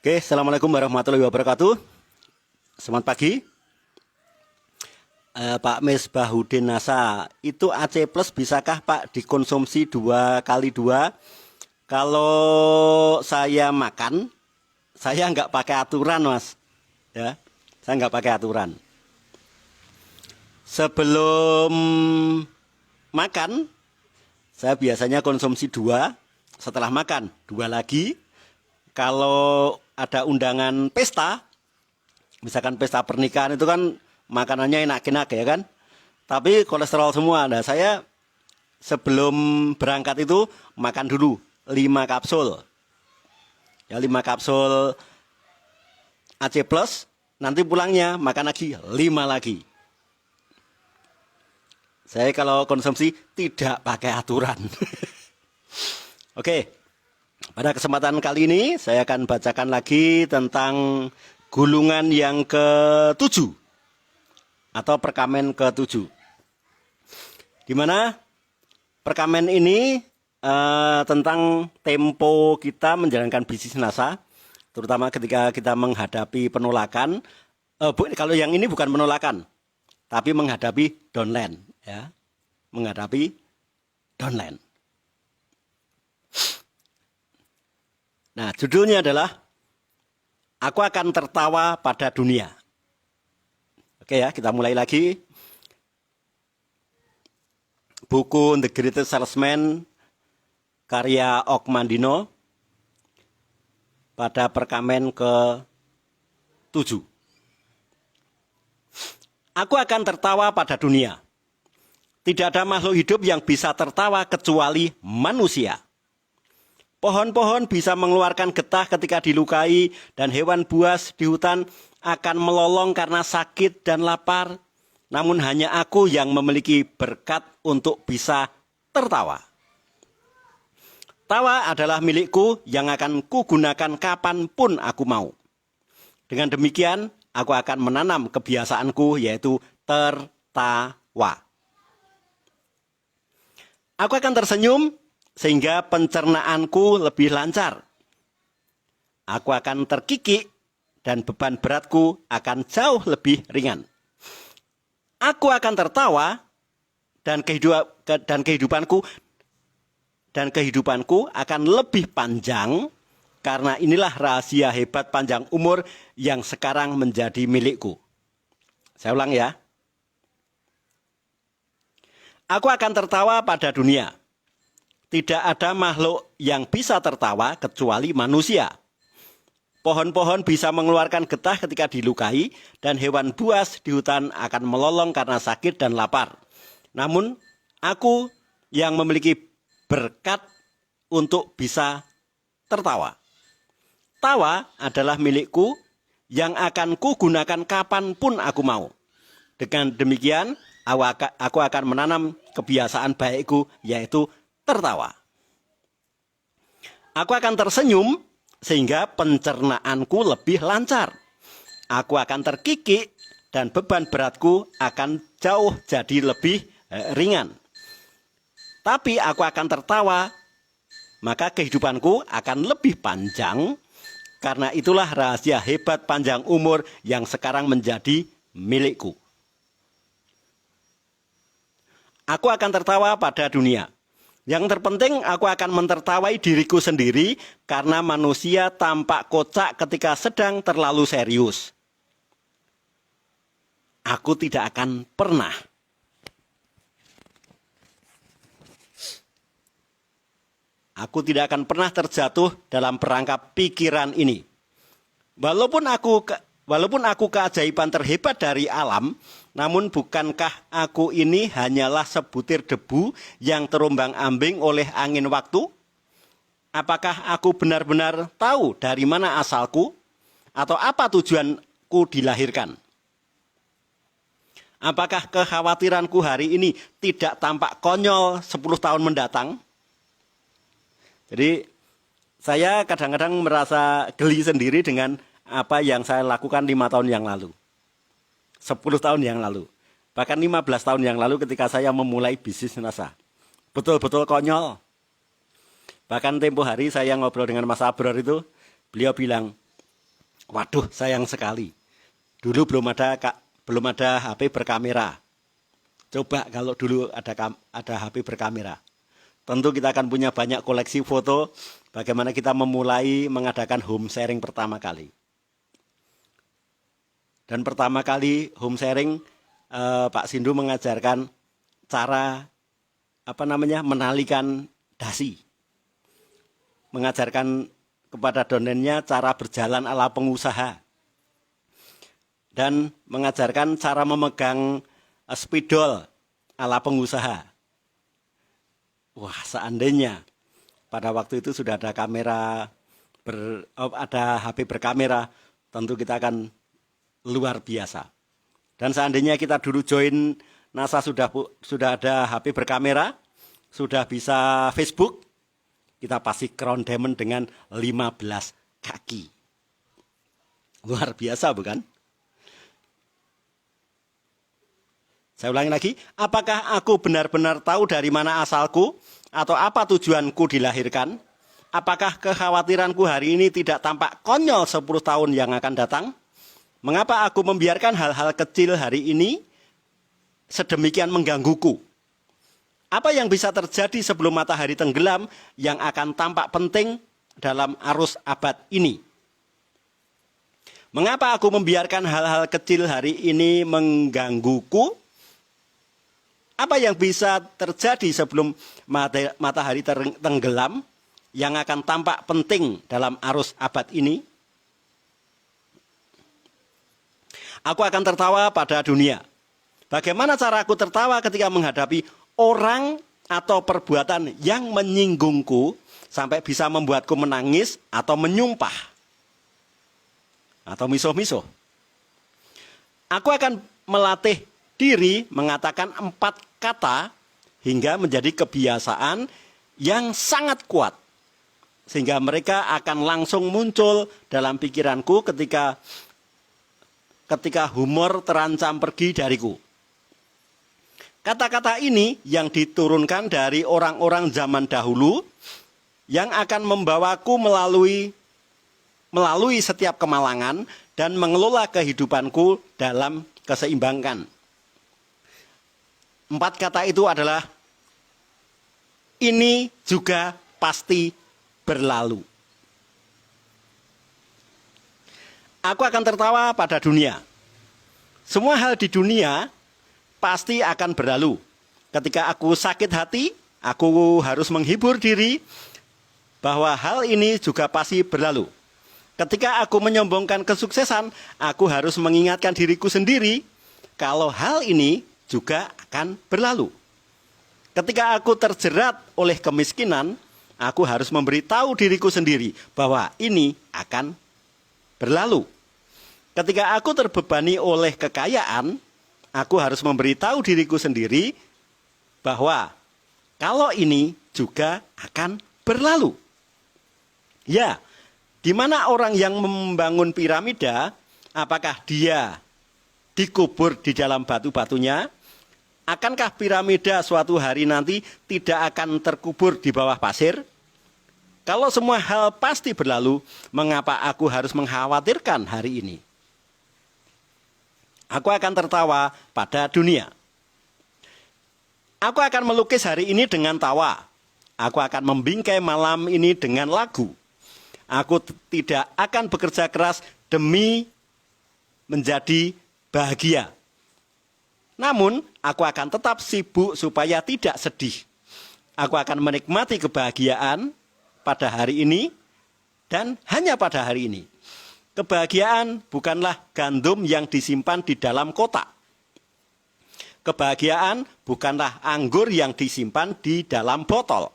Oke, Assalamualaikum warahmatullahi wabarakatuh. Selamat pagi. Pak Misbahuddin Nasa, itu AC Plus bisakah Pak dikonsumsi 2 kali 2? Kalau saya makan, saya nggak pakai aturan Mas. Ya, saya nggak pakai aturan. Sebelum makan, saya biasanya konsumsi 2. Setelah makan, 2 lagi. Kalau ada undangan pesta, misalkan pesta pernikahan itu kan makanannya enak-enak ya kan. Tapi kolesterol semua. Nah, saya sebelum berangkat itu makan dulu 5 kapsul. Ya 5 kapsul AC Plus, nanti pulangnya makan lagi 5 lagi. Saya kalau konsumsi tidak pakai aturan. Oke. Pada kesempatan kali ini saya akan bacakan lagi tentang gulungan yang ke-7 atau perkamen ke-7. Di mana perkamen ini tentang tempo kita menjalankan bisnis NASA, terutama ketika kita menghadapi penolakan. Kalau yang ini bukan penolakan, tapi menghadapi downline, ya, menghadapi downline. Nah, judulnya adalah Aku akan tertawa pada dunia. Oke ya, kita mulai lagi. Buku The Greatest Salesman karya Okmandino pada perkamen ke-7. Aku akan tertawa pada dunia. Tidak ada makhluk hidup yang bisa tertawa kecuali manusia. Pohon-pohon bisa mengeluarkan getah ketika dilukai, dan hewan buas di hutan akan melolong karena sakit dan lapar. Namun hanya aku yang memiliki berkat untuk bisa tertawa. Tawa adalah milikku yang akan kugunakan kapanpun aku mau. Dengan demikian, aku akan menanam kebiasaanku, yaitu tertawa. Aku akan tersenyum sehingga pencernaanku lebih lancar. Aku akan terkikik dan beban beratku akan jauh lebih ringan. Aku akan tertawa dan kehidupanku akan lebih panjang, karena inilah rahasia hebat panjang umur yang sekarang menjadi milikku. Saya ulang ya. Aku akan tertawa pada dunia. Tidak ada makhluk yang bisa tertawa kecuali manusia. Pohon-pohon bisa mengeluarkan getah ketika dilukai, dan hewan buas di hutan akan melolong karena sakit dan lapar. Namun, aku yang memiliki berkat untuk bisa tertawa. Tawa adalah milikku yang akan kugunakan kapanpun aku mau. Dengan demikian, aku akan menanam kebiasaan baikku, yaitu tertawa. Aku akan tersenyum sehingga pencernaanku lebih lancar. Aku akan terkikik dan beban beratku akan jauh jadi lebih ringan. Tapi aku akan tertawa, maka kehidupanku akan lebih panjang, karena itulah rahasia hebat panjang umur yang sekarang menjadi milikku. Aku akan tertawa pada dunia. Yang terpenting, aku akan mentertawai diriku sendiri, karena manusia tampak kocak ketika sedang terlalu serius. Aku tidak akan pernah terjatuh dalam perangkap pikiran ini. Walaupun aku keajaiban terhebat dari alam, namun bukankah aku ini hanyalah sebutir debu yang terombang-ambing oleh angin waktu? Apakah aku benar-benar tahu dari mana asalku? Atau apa tujuanku dilahirkan? Apakah kekhawatiranku hari ini tidak tampak konyol 10 tahun mendatang? Jadi saya kadang-kadang merasa geli sendiri dengan apa yang saya lakukan 5 tahun yang lalu. 10 tahun yang lalu. Bahkan 15 tahun yang lalu ketika saya memulai bisnis NASA. Betul-betul konyol. Bahkan tempo hari saya ngobrol dengan Mas Abror itu, beliau bilang, Waduh, sayang sekali. Dulu belum ada HP berkamera. Coba kalau dulu ada HP berkamera. Tentu kita akan punya banyak koleksi foto bagaimana kita memulai mengadakan home sharing pertama kali. Dan pertama kali home sharing Pak Sindu mengajarkan cara menalikan dasi. Mengajarkan kepada donennya cara berjalan ala pengusaha. Dan mengajarkan cara memegang spidol ala pengusaha. Wah, seandainya pada waktu itu sudah ada ada HP berkamera, tentu kita akan luar biasa. Dan seandainya kita dulu join NASA sudah ada HP berkamera, sudah bisa Facebook, kita pasti crown diamond dengan 15 kaki. Luar biasa bukan? Saya ulangi lagi, apakah aku benar-benar tahu dari mana asalku atau apa tujuanku dilahirkan? Apakah kekhawatiranku hari ini tidak tampak konyol 10 tahun yang akan datang? Mengapa aku membiarkan hal-hal kecil hari ini sedemikian menggangguku? Apa yang bisa terjadi sebelum matahari tenggelam yang akan tampak penting dalam arus abad ini? Mengapa aku membiarkan hal-hal kecil hari ini menggangguku? Apa yang bisa terjadi sebelum matahari tenggelam yang akan tampak penting dalam arus abad ini? Aku akan tertawa pada dunia. Bagaimana cara aku tertawa ketika menghadapi orang atau perbuatan yang menyinggungku sampai bisa membuatku menangis atau menyumpah atau misuh-misuh? Aku akan melatih diri mengatakan 4 kata hingga menjadi kebiasaan yang sangat kuat. Sehingga mereka akan langsung muncul dalam pikiranku ketika humor terancam pergi dariku. Kata-kata ini yang diturunkan dari orang-orang zaman dahulu yang akan membawaku melalui setiap kemalangan dan mengelola kehidupanku dalam keseimbangan. 4 kata itu adalah, ini juga pasti berlalu. Aku akan tertawa pada dunia. Semua hal di dunia pasti akan berlalu. Ketika aku sakit hati, aku harus menghibur diri bahwa hal ini juga pasti berlalu. Ketika aku menyombongkan kesuksesan, aku harus mengingatkan diriku sendiri kalau hal ini juga akan berlalu. Ketika aku terjerat oleh kemiskinan, aku harus memberitahu diriku sendiri bahwa ini akan berlalu. Ketika aku terbebani oleh kekayaan, aku harus memberitahu diriku sendiri bahwa kalau ini juga akan berlalu. Ya, di mana orang yang membangun piramida, apakah dia dikubur di dalam batu-batunya? Akankah piramida suatu hari nanti tidak akan terkubur di bawah pasir? Kalau semua hal pasti berlalu, mengapa aku harus mengkhawatirkan hari ini? Aku akan tertawa pada dunia. Aku akan melukis hari ini dengan tawa. Aku akan membingkai malam ini dengan lagu. Aku tidak akan bekerja keras demi menjadi bahagia. Namun, aku akan tetap sibuk supaya tidak sedih. Aku akan menikmati kebahagiaan pada hari ini dan hanya pada hari ini. Kebahagiaan bukanlah gandum yang disimpan di dalam kotak. Kebahagiaan bukanlah anggur yang disimpan di dalam botol.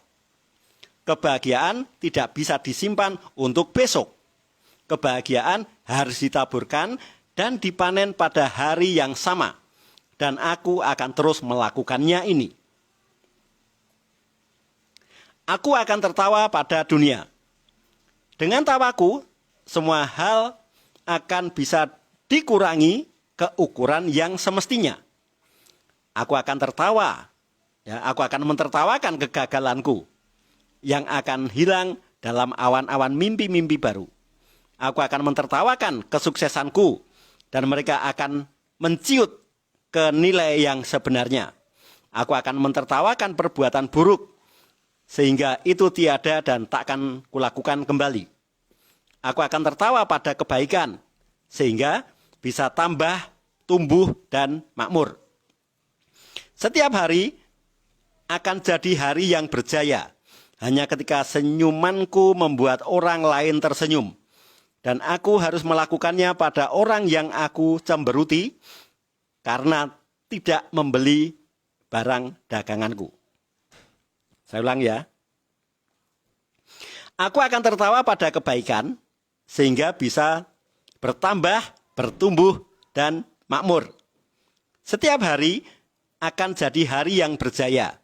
Kebahagiaan tidak bisa disimpan untuk besok. Kebahagiaan harus ditaburkan dan dipanen pada hari yang sama. Dan aku akan terus melakukannya ini. Aku akan tertawa pada dunia. Dengan tawaku, semua hal akan bisa dikurangi ke ukuran yang semestinya. Aku akan tertawa. Aku akan mentertawakan kegagalanku yang akan hilang dalam awan-awan mimpi-mimpi baru. Aku akan mentertawakan kesuksesanku dan mereka akan menciut ke nilai yang sebenarnya. Aku akan mentertawakan perbuatan buruk sehingga itu tiada dan takkan kulakukan kembali. Aku akan tertawa pada kebaikan sehingga bisa tambah, tumbuh, dan makmur. Setiap hari akan jadi hari yang berjaya hanya ketika senyumanku membuat orang lain tersenyum. Dan aku harus melakukannya pada orang yang aku cemberuti karena tidak membeli barang daganganku. Saya ulang ya. Aku akan tertawa pada kebaikan sehingga bisa bertambah, bertumbuh, dan makmur. Setiap hari akan jadi hari yang berjaya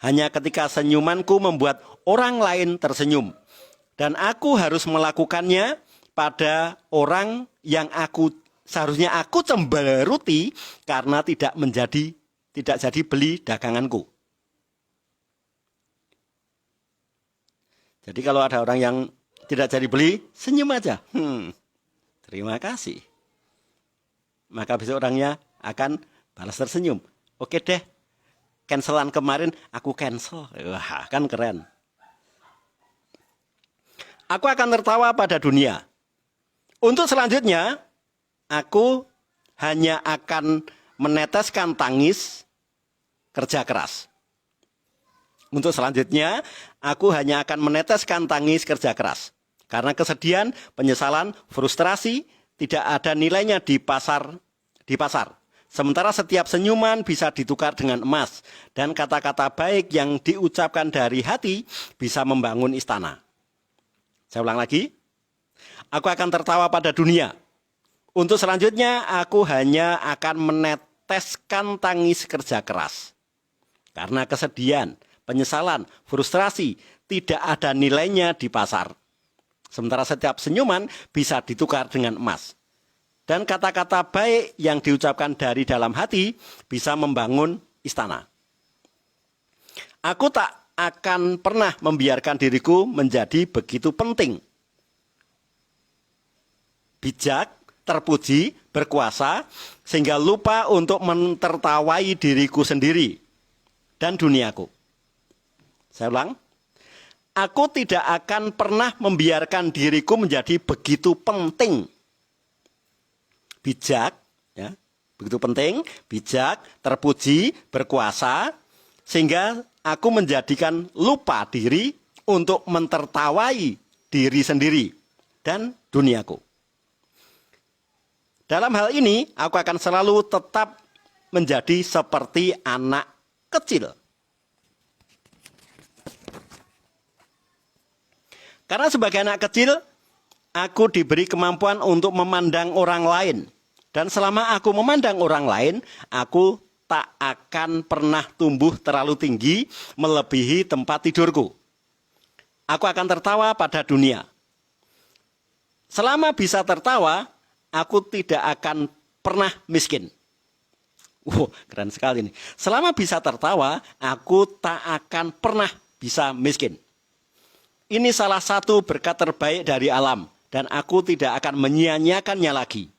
hanya ketika senyumanku membuat orang lain tersenyum. Dan aku harus melakukannya pada orang yang seharusnya aku cemberuti karena tidak jadi beli daganganku. Jadi kalau ada orang yang tidak jadi beli, senyum aja. Terima kasih. Maka besok orangnya akan balas tersenyum. Oke deh, cancelan kemarin aku cancel. Wah, kan keren. Aku akan tertawa pada dunia. Untuk selanjutnya, aku hanya akan meneteskan tangis kerja keras. Untuk selanjutnya, aku hanya akan meneteskan tangis kerja keras. Karena kesedihan, penyesalan, frustrasi tidak ada nilainya di pasar. Sementara setiap senyuman bisa ditukar dengan emas. Dan kata-kata baik yang diucapkan dari hati bisa membangun istana. Saya ulang lagi. Aku akan tertawa pada dunia. Untuk selanjutnya, aku hanya akan meneteskan tangis kerja keras. Karena kesedihan, penyesalan, frustrasi tidak ada nilainya di pasar. Sementara setiap senyuman bisa ditukar dengan emas. Dan kata-kata baik yang diucapkan dari dalam hati bisa membangun istana. Aku tak akan pernah membiarkan diriku menjadi begitu penting, bijak, terpuji, berkuasa, sehingga lupa untuk mentertawai diriku sendiri dan duniaku. Saya ulang, aku tidak akan pernah membiarkan diriku menjadi begitu penting, bijak, ya, begitu penting, bijak, terpuji, berkuasa, sehingga aku menjadikan lupa diri untuk mentertawai diri sendiri dan duniaku. Dalam hal ini, aku akan selalu tetap menjadi seperti anak kecil. Karena sebagai anak kecil, aku diberi kemampuan untuk memandang orang lain. Dan selama aku memandang orang lain, aku tak akan pernah tumbuh terlalu tinggi melebihi tempat tidurku. Aku akan tertawa pada dunia. Selama bisa tertawa, aku tidak akan pernah miskin. Keren sekali nih. Selama bisa tertawa, aku tak akan pernah bisa miskin. Ini salah satu berkat terbaik dari alam, dan aku tidak akan menyia-nyiakannya lagi.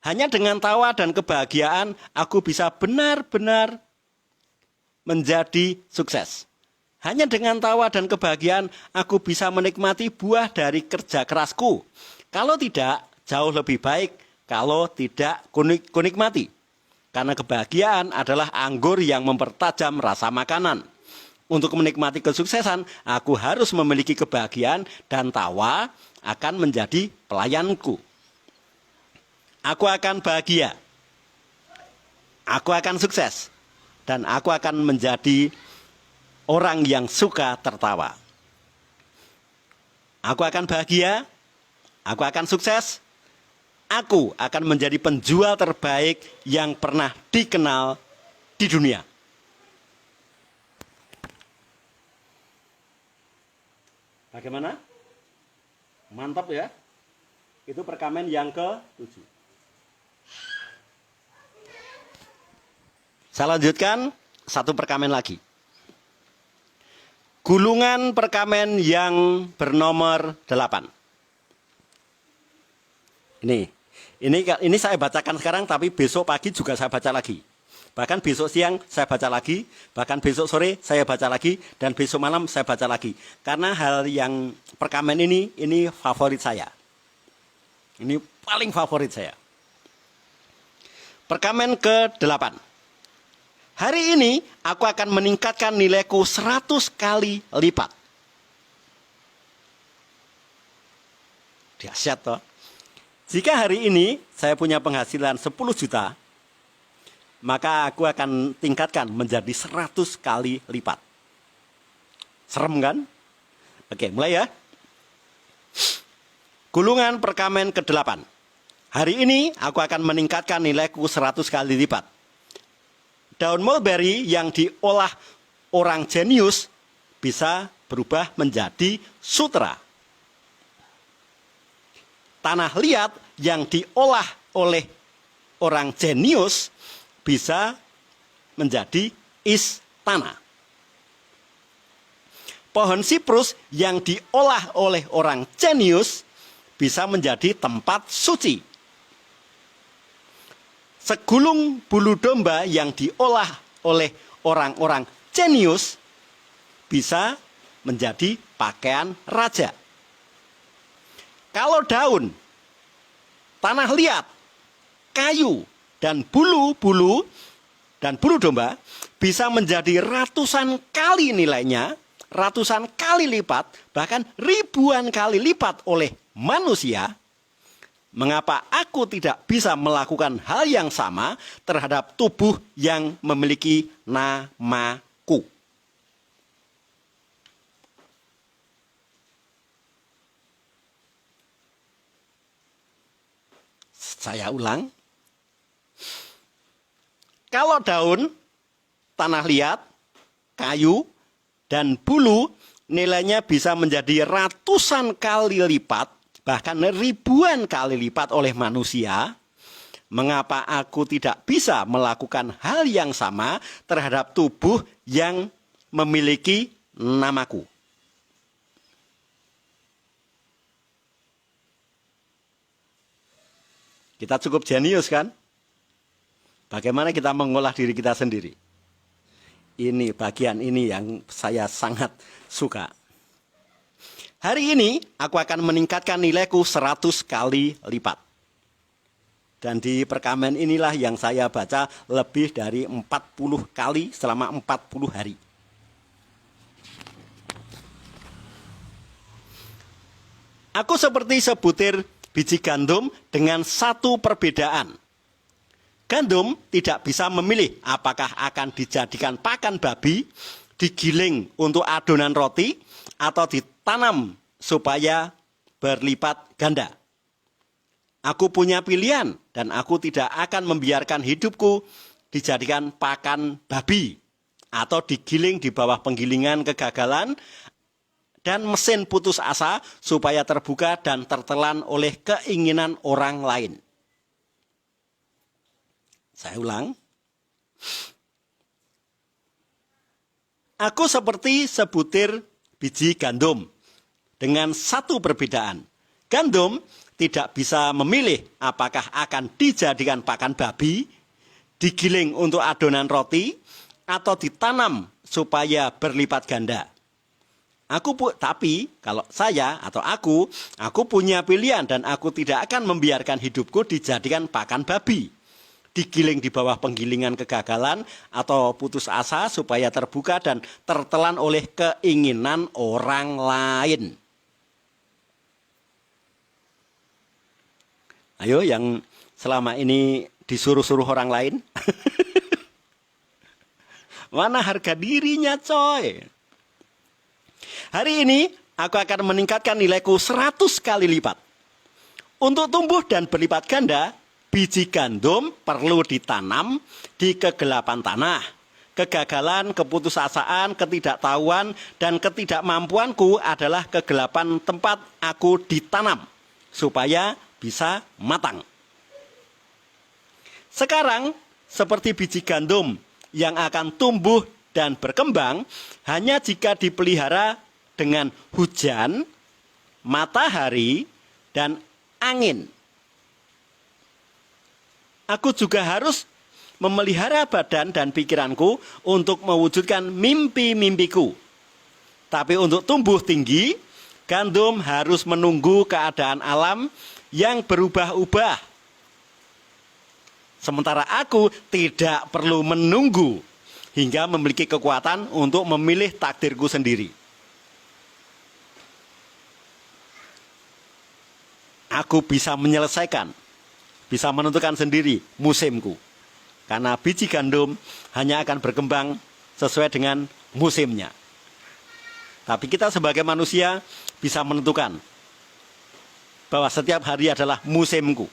Hanya dengan tawa dan kebahagiaan, aku bisa benar-benar menjadi sukses. Hanya dengan tawa dan kebahagiaan, aku bisa menikmati buah dari kerja kerasku. Kalau tidak, jauh lebih baik kalau tidak kunikmati. Karena kebahagiaan adalah anggur yang mempertajam rasa makanan. Untuk menikmati kesuksesan, aku harus memiliki kebahagiaan dan tawa akan menjadi pelayanku. Aku akan bahagia. Aku akan sukses. Dan aku akan menjadi orang yang suka tertawa. Aku akan bahagia. Aku akan sukses. Aku akan menjadi penjual terbaik yang pernah dikenal di dunia. Bagaimana? Mantap ya? Itu perkamen yang ke-7. Saya lanjutkan satu perkamen lagi. Gulungan perkamen yang bernomor 8. Ini saya bacakan sekarang, tapi besok pagi juga saya baca lagi. Bahkan besok siang saya baca lagi, bahkan besok sore saya baca lagi, dan besok malam saya baca lagi. Karena hal yang perkamen ini favorit saya. Ini paling favorit saya. Perkamen ke-8. Hari ini aku akan meningkatkan nilaiku 100 kali lipat. Dahsyat toh. Jika hari ini saya punya penghasilan 10 juta, maka aku akan tingkatkan menjadi 100 kali lipat. Serem kan? Oke, mulai ya. Gulungan perkamen ke-8. Hari ini aku akan meningkatkan nilaiku 100 kali lipat. Daun mulberry yang diolah orang jenius bisa berubah menjadi sutra. Tanah liat yang diolah oleh orang jenius bisa menjadi istana. Pohon siprus yang diolah oleh orang jenius bisa menjadi tempat suci. Segulung bulu domba yang diolah oleh orang-orang jenius bisa menjadi pakaian raja. Kalau daun, tanah liat, kayu, dan bulu domba bisa menjadi ratusan kali nilainya, ratusan kali lipat, bahkan ribuan kali lipat oleh manusia, mengapa aku tidak bisa melakukan hal yang sama terhadap tubuh yang memiliki namaku? Saya ulang. Kalau daun, tanah liat, kayu, dan bulu nilainya bisa menjadi ratusan kali lipat, bahkan ribuan kali lipat oleh manusia, mengapa aku tidak bisa melakukan hal yang sama terhadap tubuh yang memiliki namaku? Kita cukup jenius kan? Bagaimana kita mengolah diri kita sendiri? Ini bagian ini yang saya sangat suka. Hari ini aku akan meningkatkan nilaiku 100 kali lipat. Dan di perkamen inilah yang saya baca lebih dari 40 kali selama 40 hari. Aku seperti sebutir biji gandum dengan satu perbedaan. Gandum tidak bisa memilih apakah akan dijadikan pakan babi, digiling untuk adonan roti, atau ditanam supaya berlipat ganda. Aku punya pilihan dan aku tidak akan membiarkan hidupku dijadikan pakan babi atau digiling di bawah penggilingan kegagalan dan mesin putus asa supaya terbuka dan tertelan oleh keinginan orang lain. Saya ulang. Aku seperti sebutir biji gandum dengan satu perbedaan. Gandum tidak bisa memilih apakah akan dijadikan pakan babi, digiling untuk adonan roti, atau ditanam supaya berlipat ganda. Tapi kalau saya atau aku punya pilihan dan aku tidak akan membiarkan hidupku dijadikan pakan babi. Digiling di bawah penggilingan kegagalan atau putus asa supaya terbuka dan tertelan oleh keinginan orang lain. Ayo yang selama ini disuruh-suruh orang lain. Mana harga dirinya coy? Hari ini aku akan meningkatkan nilaiku 100 kali lipat. Untuk tumbuh dan berlipat ganda, biji gandum perlu ditanam di kegelapan tanah. Kegagalan, keputusasaan, ketidaktahuan, dan ketidakmampuanku adalah kegelapan tempat aku ditanam supaya bisa matang. Sekarang, seperti biji gandum yang akan tumbuh dan berkembang hanya jika dipelihara dengan hujan, matahari, dan angin. Aku juga harus memelihara badan dan pikiranku untuk mewujudkan mimpi-mimpiku. Tapi untuk tumbuh tinggi, gandum harus menunggu keadaan alam yang berubah-ubah. Sementara aku tidak perlu menunggu hingga memiliki kekuatan untuk memilih takdirku sendiri. Aku bisa menyelesaikan, bisa menentukan sendiri musimku. Karena biji gandum hanya akan berkembang sesuai dengan musimnya. Tapi kita sebagai manusia bisa menentukan bahwa setiap hari adalah musimku.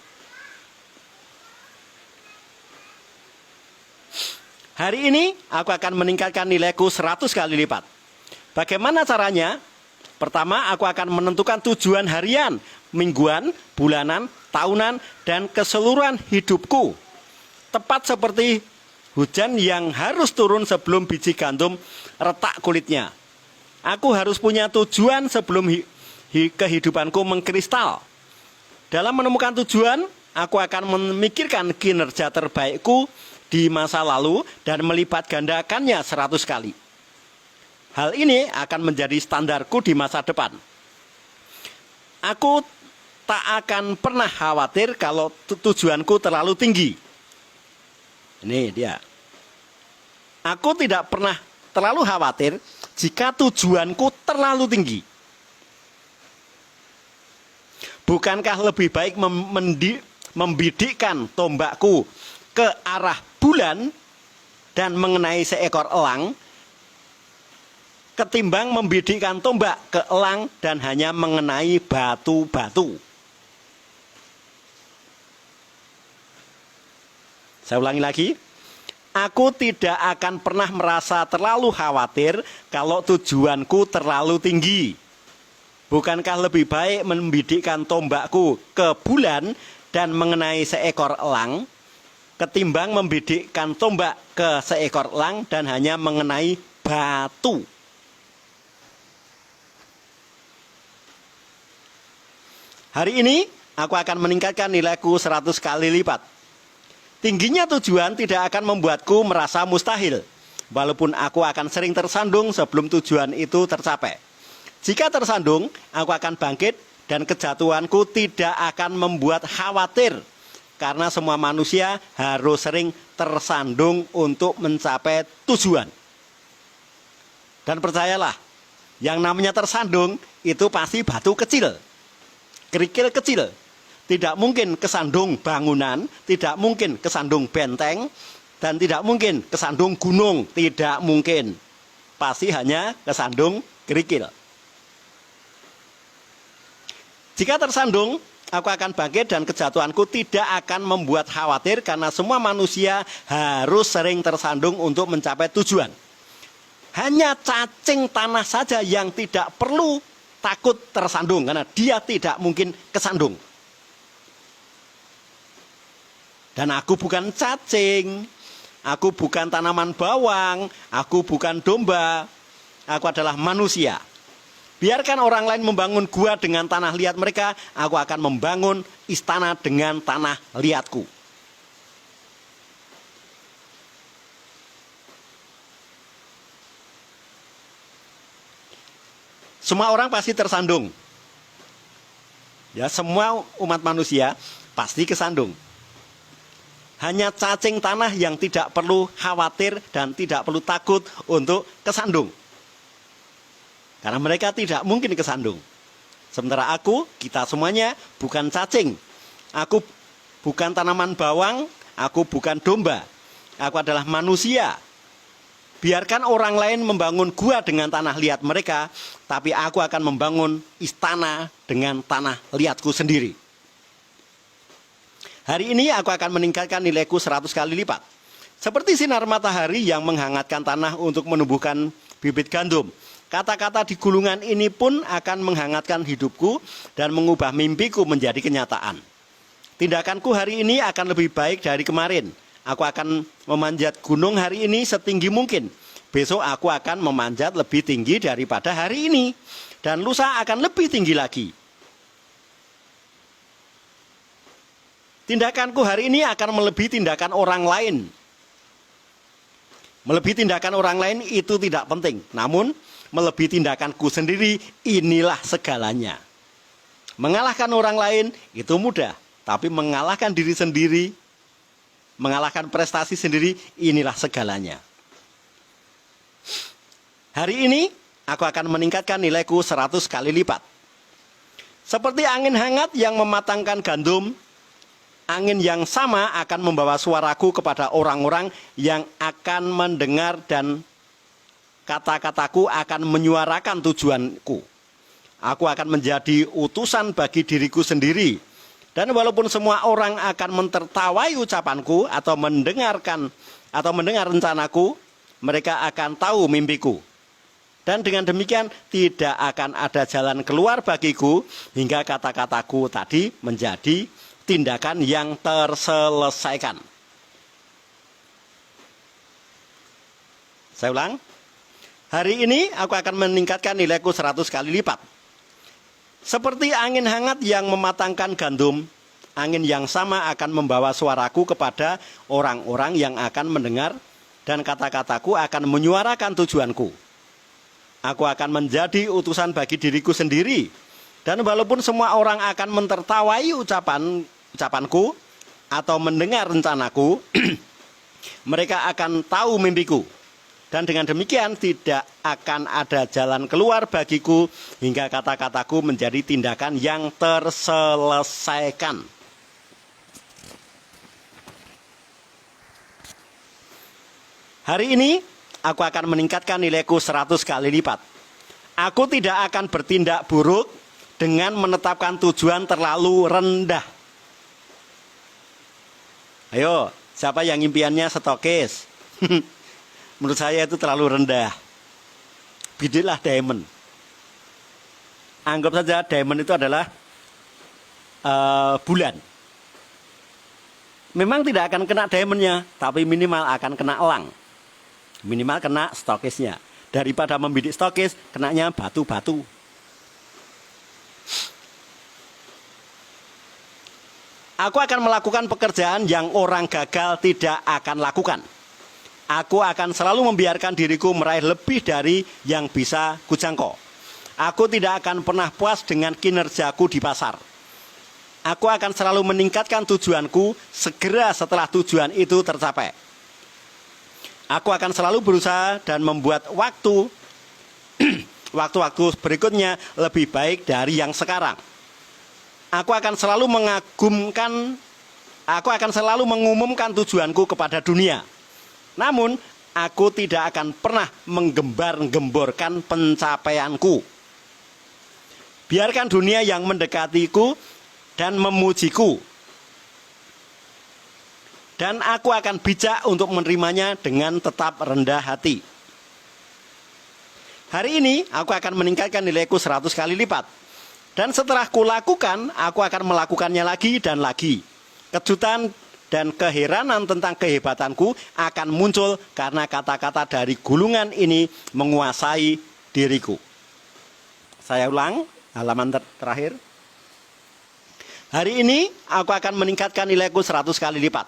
Hari ini aku akan meningkatkan nilaiku 100 kali lipat. Bagaimana caranya? Pertama, aku akan menentukan tujuan harian, mingguan, bulanan, tahunan, dan keseluruhan hidupku. Tepat seperti hujan yang harus turun sebelum biji gandum retak kulitnya. Aku harus punya tujuan sebelum kehidupanku mengkristal. Dalam menemukan tujuan, aku akan memikirkan kinerja terbaikku di masa lalu dan melipat gandakannya 100 kali. Hal ini akan menjadi standarku di masa depan. Aku tak akan pernah khawatir kalau tujuanku terlalu tinggi. Ini dia. Aku tidak pernah terlalu khawatir jika tujuanku terlalu tinggi. Bukankah lebih baik membidikkan tombakku ke arah bulan dan mengenai seekor elang ketimbang membidikkan tombak ke elang dan hanya mengenai batu-batu? Saya ulangi lagi. Aku tidak akan pernah merasa terlalu khawatir kalau tujuanku terlalu tinggi. Bukankah lebih baik membidikkan tombakku ke bulan dan mengenai seekor elang ketimbang membidikkan tombak ke seekor elang dan hanya mengenai batu? Hari ini aku akan meningkatkan nilaiku 100 kali lipat. Tingginya tujuan tidak akan membuatku merasa mustahil, walaupun aku akan sering tersandung sebelum tujuan itu tercapai. Jika tersandung, aku akan bangkit dan kejatuhanku tidak akan membuat khawatir, karena semua manusia harus sering tersandung untuk mencapai tujuan. Dan percayalah, yang namanya tersandung itu pasti batu kecil, kerikil kecil. Tidak mungkin kesandung bangunan, tidak mungkin kesandung benteng, dan tidak mungkin kesandung gunung. Tidak mungkin. Pasti hanya kesandung kerikil. Jika tersandung, aku akan bangkit dan kejatuhanku tidak akan membuat khawatir karena semua manusia harus sering tersandung untuk mencapai tujuan. Hanya cacing tanah saja yang tidak perlu takut tersandung karena dia tidak mungkin kesandung. Dan aku bukan cacing, aku bukan tanaman bawang, aku bukan domba, aku adalah manusia. Biarkan orang lain membangun gua dengan tanah liat mereka, aku akan membangun istana dengan tanah liatku. Semua orang pasti tersandung. Ya, semua umat manusia pasti kesandung. Hanya cacing tanah yang tidak perlu khawatir dan tidak perlu takut untuk kesandung. Karena mereka tidak mungkin kesandung. Sementara aku, kita semuanya bukan cacing. Aku bukan tanaman bawang, aku bukan domba. Aku adalah manusia. Biarkan orang lain membangun gua dengan tanah liat mereka, tapi aku akan membangun istana dengan tanah liatku sendiri. Hari ini aku akan meningkatkan nilaiku 100 kali lipat. Seperti sinar matahari yang menghangatkan tanah untuk menumbuhkan bibit gandum. Kata-kata di gulungan ini pun akan menghangatkan hidupku dan mengubah mimpiku menjadi kenyataan. Tindakanku hari ini akan lebih baik dari kemarin. Aku akan memanjat gunung hari ini setinggi mungkin. Besok aku akan memanjat lebih tinggi daripada hari ini. Dan lusa akan lebih tinggi lagi. Tindakanku hari ini akan melebihi tindakan orang lain. Melebihi tindakan orang lain itu tidak penting. Namun, melebihi tindakanku sendiri, inilah segalanya. Mengalahkan orang lain itu mudah. Tapi mengalahkan diri sendiri, mengalahkan prestasi sendiri, inilah segalanya. Hari ini, aku akan meningkatkan nilaiku 100 kali lipat. Seperti angin hangat yang mematangkan gandum, angin yang sama akan membawa suaraku kepada orang-orang yang akan mendengar dan kata-kataku akan menyuarakan tujuanku. Aku akan menjadi utusan bagi diriku sendiri. Dan walaupun semua orang akan mentertawai ucapanku atau mendengar rencanaku, mereka akan tahu mimpiku. Dan dengan demikian tidak akan ada jalan keluar bagiku hingga kata-kataku tadi menjadi tindakan yang terselesaikan. Saya ulang. Hari ini aku akan meningkatkan nilaiku 100 kali lipat. Seperti angin hangat yang mematangkan gandum, angin yang sama akan membawa suaraku kepada orang-orang yang akan mendengar dan kata-kataku akan menyuarakan tujuanku. Aku akan menjadi utusan bagi diriku sendiri. Dan walaupun semua orang akan mentertawai ucapanku atau mendengar rencanaku, mereka akan tahu mimpiku. Dan dengan demikian tidak akan ada jalan keluar bagiku hingga kata-kataku menjadi tindakan yang terselesaikan. Hari ini aku akan meningkatkan nilaiku 100 kali lipat. Aku tidak akan bertindak buruk dengan menetapkan tujuan terlalu rendah. Ayo, siapa yang impiannya stokis? Menurut saya itu terlalu rendah. Bidilah diamond. Anggap saja diamond itu adalah bulan. Memang tidak akan kena diamondnya, tapi minimal akan kena elang. Minimal kena stokisnya. Daripada membidik stokis, kenanya batu-batu. Aku akan melakukan pekerjaan yang orang gagal tidak akan lakukan. Aku akan selalu membiarkan diriku meraih lebih dari yang bisa kujangkau. Aku tidak akan pernah puas dengan kinerjaku di pasar. Aku akan selalu meningkatkan tujuanku segera setelah tujuan itu tercapai. Aku akan selalu berusaha dan membuat waktu-waktu berikutnya lebih baik dari yang sekarang. Aku akan selalu mengumumkan tujuanku kepada dunia. Namun, aku tidak akan pernah menggembar-gemborkan pencapaianku. Biarkan dunia yang mendekatiku dan memujiku. Dan aku akan bijak untuk menerimanya dengan tetap rendah hati. Hari ini, aku akan meningkatkan nilaiku 100 kali lipat. Dan setelah kulakukan, aku akan melakukannya lagi dan lagi. Kejutan dan keheranan tentang kehebatanku akan muncul karena kata-kata dari gulungan ini menguasai diriku. Saya ulang, halaman terakhir. Hari ini aku akan meningkatkan nilaiku 100 kali lipat.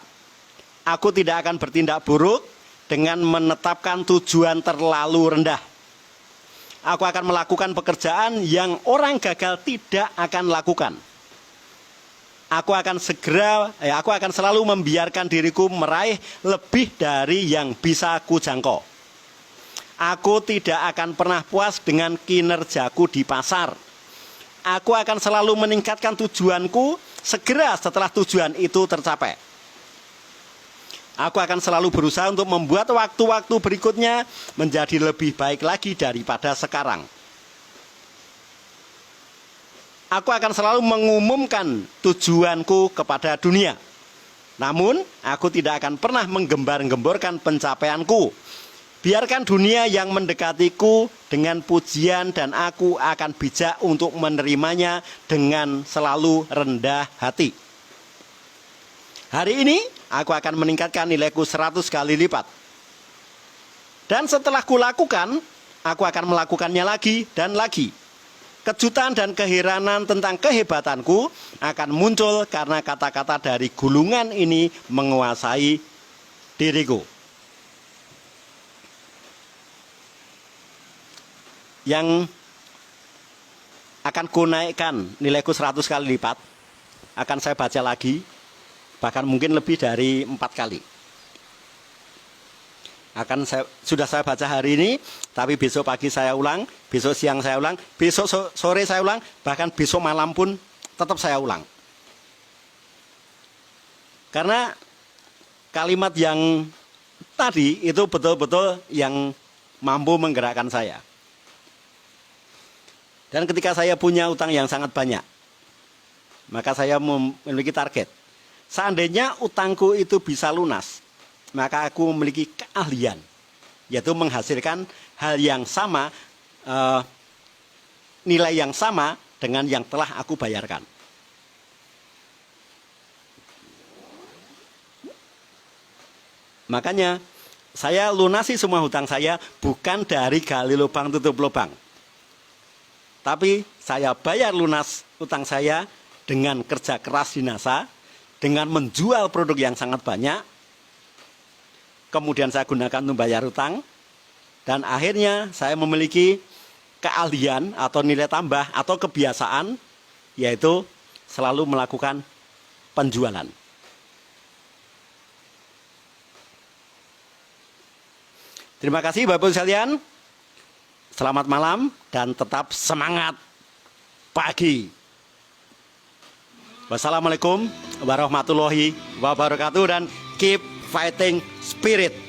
Aku tidak akan bertindak buruk dengan menetapkan tujuan terlalu rendah. Aku akan melakukan pekerjaan yang orang gagal tidak akan lakukan. Aku akan selalu membiarkan diriku meraih lebih dari yang bisa kujangkau. Aku tidak akan pernah puas dengan kinerjaku di pasar. Aku akan selalu meningkatkan tujuanku segera setelah tujuan itu tercapai. Aku akan selalu berusaha untuk membuat waktu-waktu berikutnya menjadi lebih baik lagi daripada sekarang. Aku akan selalu mengumumkan tujuanku kepada dunia. Namun, aku tidak akan pernah menggembar-gemborkan pencapaianku. Biarkan dunia yang mendekatiku dengan pujian dan aku akan bijak untuk menerimanya dengan selalu rendah hati. Hari ini, aku akan meningkatkan nilaiku 100 kali lipat. Dan setelah kulakukan, aku akan melakukannya lagi dan lagi. Kejutan dan keheranan tentang kehebatanku akan muncul karena kata-kata dari gulungan ini menguasai diriku. Yang akan kunaikkan nilaiku 100 kali lipat, akan saya baca lagi, bahkan mungkin lebih dari 4 kali. Sudah saya baca hari ini, tapi besok pagi saya ulang, besok siang saya ulang, besok sore saya ulang, bahkan besok malam pun tetap saya ulang. Karena kalimat yang tadi itu betul-betul yang mampu menggerakkan saya. Dan ketika saya punya utang yang sangat banyak, maka saya memiliki target. Seandainya utangku itu bisa lunas, maka aku memiliki keahlian, yaitu menghasilkan hal yang sama, nilai yang sama dengan yang telah aku bayarkan. Makanya saya lunasi semua hutang saya bukan dari gali lubang tutup lubang, tapi saya bayar lunas hutang saya dengan kerja keras di NASA, dengan menjual produk yang sangat banyak. Kemudian saya gunakan untuk bayar utang, dan akhirnya saya memiliki keahlian atau nilai tambah atau kebiasaan, yaitu selalu melakukan penjualan. Terima kasih Bapak Ibu sekalian, selamat malam dan tetap semangat pagi. Wassalamualaikum warahmatullahi wabarakatuh dan keep fighting spirit.